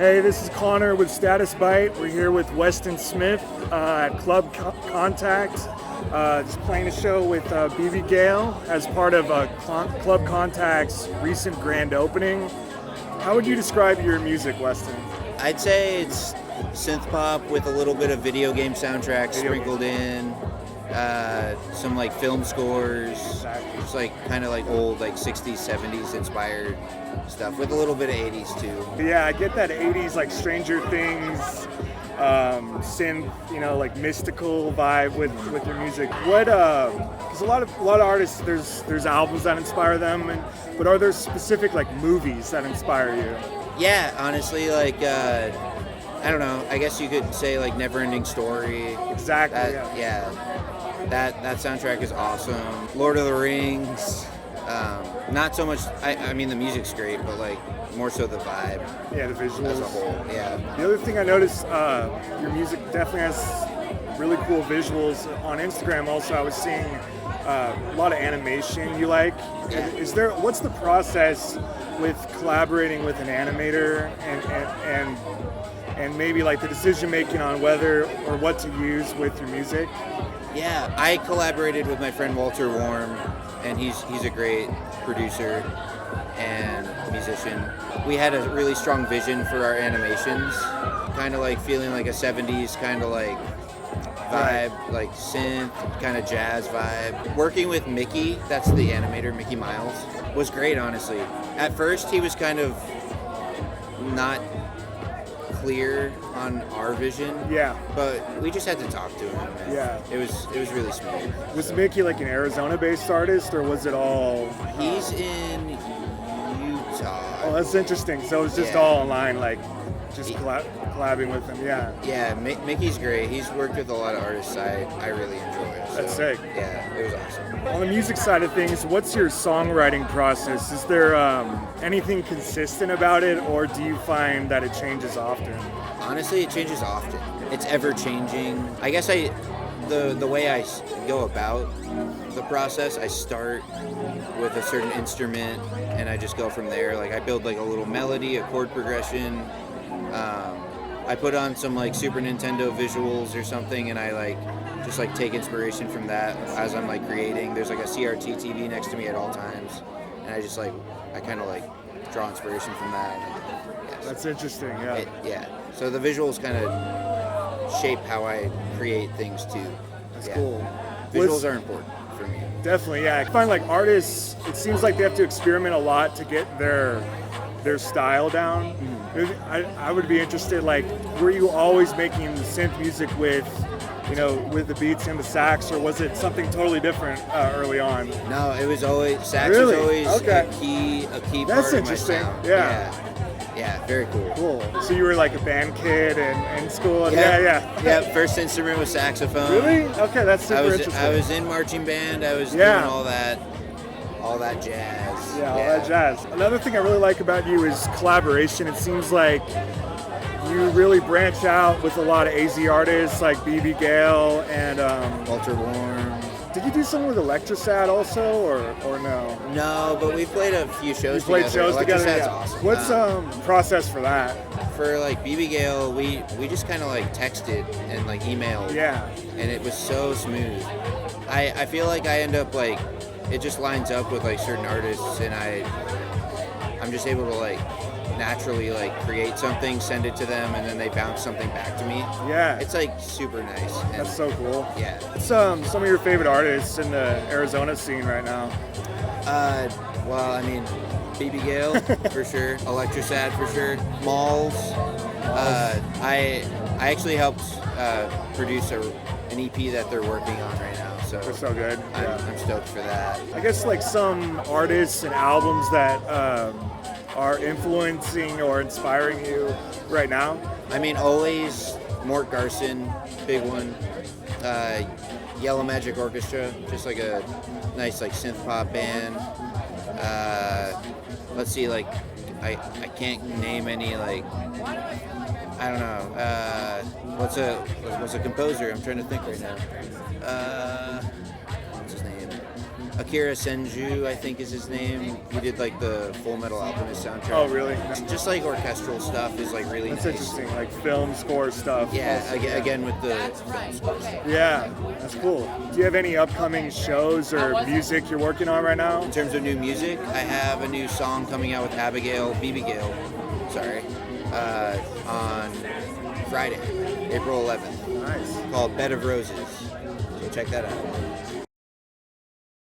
Hey, this is Connor with Status Byte. We're here with Weston Smith at Club Contact, just playing a show with BB Gale as part of Club Contact's recent grand opening. How would you describe your music, Weston? I'd say it's synth pop with a little bit of video game soundtracks sprinkled in, some like film scores, just like kind of like old like 60s, 70s inspired stuff with a little bit of 80s too. Yeah, I get that 80s like Stranger Things, synth, like mystical vibe with your music. What? Because a lot of artists, there's albums that inspire them, but are there specific like movies that inspire you? Yeah, honestly, like I don't know. I guess you could say like Neverending Story. Exactly. That soundtrack is awesome. Lord of the Rings. Not so much. I mean, the music's great, but like more so the vibe. Yeah, the visuals as a whole. Yeah. The other thing I noticed, your music definitely has really cool visuals on Instagram. Also, I was seeing a lot of animation you like. Yeah. What's the process with collaborating with an animator and maybe like the decision making on whether or what to use with your music? Yeah, I collaborated with my friend Walter Warm, and he's a great producer and musician. We had a really strong vision for our animations, kind of like feeling like a 70s kind of like vibe, like synth, kind of jazz vibe. Working with Mickey, that's the animator, Mickey Miles, was great, honestly. At first, he was kind of not clear on our vision. Yeah. But we just had to talk to him. And Yeah. It was really smooth. Was Mickey like an Arizona-based artist, or was it all? He's in Utah. Oh, that's interesting. So it was just Yeah. all online, like just collabing with him. Yeah. Yeah, Mickey's great. He's worked with a lot of artists I really enjoy. So, That's sick. Yeah, it was awesome. On the music side of things, what's your songwriting process? Is there anything consistent about it, or do you find that it changes often? Honestly, it changes often. It's ever changing. I guess the way I go about the process, I start with a certain instrument and I just go from there. Like I build like a little melody, a chord progression. I put on some like Super Nintendo visuals or something, and I just take inspiration from that as I'm like creating. There's like a CRT TV next to me at all times, and I just I kind of draw inspiration from that. Yeah, That's interesting. Yeah. yeah. So the visuals kind of shape how I create things too. That's Yeah. cool. Visuals are important for me. Definitely, yeah. I find like artists, it seems like they have to experiment a lot to get their style down. I would be interested, like, were you always making synth music with the beats and the sax, or was it something totally different early on? No, it was always sax Really? was always Okay. a key That's part of my interesting. sound. Yeah. Yeah, very cool. Cool. So you were like a band kid in school? And Yeah. yeah. First instrument was saxophone. Really? Okay, that's super interesting. I was in marching band. I was Yeah. doing all that jazz. Yeah, all that jazz. Another thing I really like about you is collaboration. It seems like you really branch out with a lot of AZ artists like BB Gale and Walter Warm. did you do something with Electrosad also, or no? No, but we played a few shows You played together. shows together. Electrosad's Yeah. awesome. What's process for that? For BB Gale, we just kind of texted and emailed. Yeah. And it was so smooth. I feel like I end up it just lines up with certain artists, and I'm just able to naturally create something, send it to them, and then they bounce something back to me. Yeah. It's super nice. And That's so cool. yeah. What's some of your favorite artists in the Arizona scene right now? Well, I mean, BB Gale for sure, Electrosad for sure, Malls. I actually helped produce an EP that they're working on right now, so They're so good. Yeah. I'm stoked for that. I guess some artists and albums that are influencing or inspiring you right now. I mean, always Mort Garson, big one. Yellow Magic Orchestra, just a nice synth pop band. Let's see, I can't name any I don't know. What's a composer? I'm trying to think right now. What's his name? Akira Senju, I think is his name. He did the Full Metal Alchemist soundtrack. Oh, really? Just orchestral stuff is really That's nice. interesting, film score stuff. Yeah, also. again with the film score stuff. Yeah, that's cool. Do you have any upcoming shows or music you're working on right now? In terms of new music, I have a new song coming out with BB Gale, on Friday, April 11th, Nice. called Bed of Roses. So check that out.